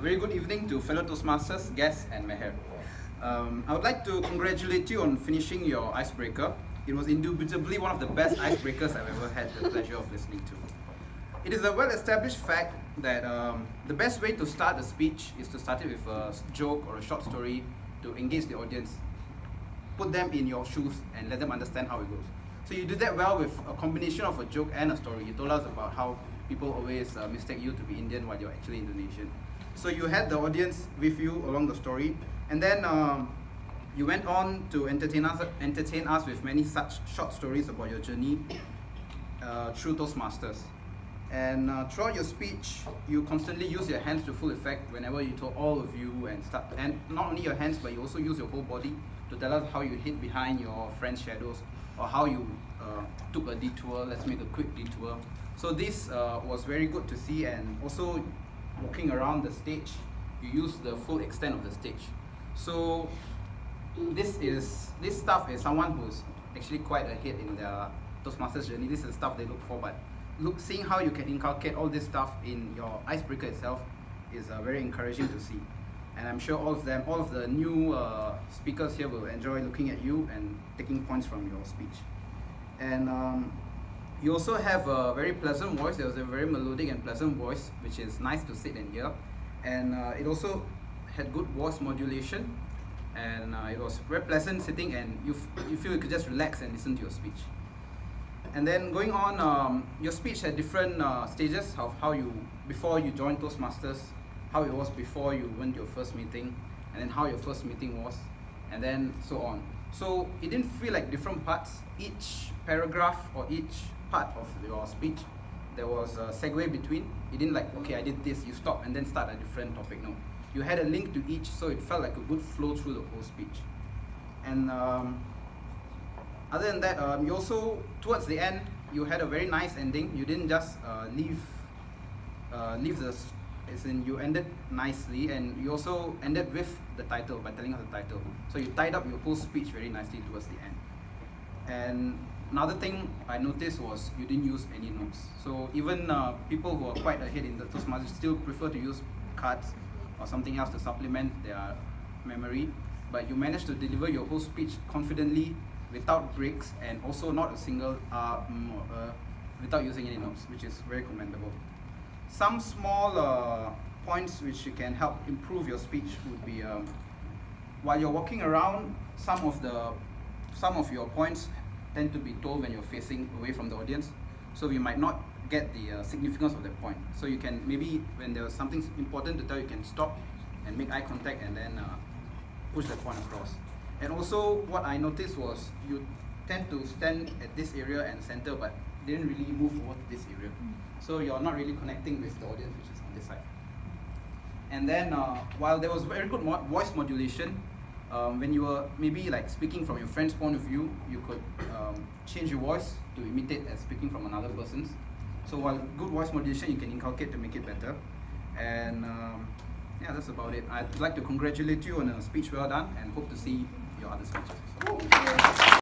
very good evening to fellow Toastmasters, guests and Meher. I would like to congratulate you on finishing your icebreaker. It was indubitably one of the best icebreakers I've ever had the pleasure of listening to. It is a well-established fact that the best way to start a speech is to start it with a joke or a short story to engage the audience, put them in your shoes and let them understand how it goes. So you did that well with a combination of a joke and a story. You told us about how people always mistake you to be Indian while you're actually Indonesian. So you had the audience with you along the story, and then you went on to entertain us with many such short stories about your journey through Toastmasters. And throughout your speech, you constantly use your hands to full effect whenever you told all of you and not only your hands, but you also use your whole body to tell us how you hid behind your friend's shadows or how you took a detour. Let's make a quick detour. So this was very good to see, and also walking around the stage, you use the full extent of the stage. So this stuff is someone who's actually quite ahead in their Toastmasters journey. This is the stuff they look for, but seeing how you can inculcate all this stuff in your icebreaker itself is very encouraging to see. And I'm sure all of the new speakers here will enjoy looking at you and taking points from your speech. And you also have a very pleasant voice. There was a very melodic and pleasant voice, which is nice to sit and hear. And it also had good voice modulation, and it was very pleasant sitting, and you feel you could just relax and listen to your speech. And then going on, your speech had different stages of how you, before you joined Toastmasters, how it was before you went to your first meeting, and then how your first meeting was, and then so on. So it didn't feel like different parts. Each paragraph or each part of your speech, there was a segue between. It didn't like, okay, I did this, you stop and then start a different topic. No, you had a link to each, so it felt like a good flow through the whole speech. And other than that, you also, towards the end, you had a very nice ending. You didn't just leave the, as in you ended nicely, and you also ended with the title by telling us the title. So you tied up your whole speech very nicely towards the end. And another thing I noticed was you didn't use any notes. So even people who are quite ahead in the Toastmasters still prefer to use cards or something else to supplement their memory. But you managed to deliver your whole speech confidently, without breaks, and also not a single without using any notes, which is very commendable. Some small points which you can help improve your speech would be while you're walking around, some of your points tend to be told when you're facing away from the audience, so you might not get the significance of that point. So you can maybe, when there's something important to tell, you can stop and make eye contact and then push that point across. And also what I noticed was you tend to stand at this area and center, but didn't really move over to this area. So you're not really connecting with the audience, which is on this side. And then while there was very good voice modulation, when you were maybe like speaking from your friend's point of view, you could change your voice to imitate as speaking from another person's. So while good voice modulation you can inculcate to make it better. And yeah, that's about it. I'd like to congratulate you on a speech well done, and hope to see your other speeches.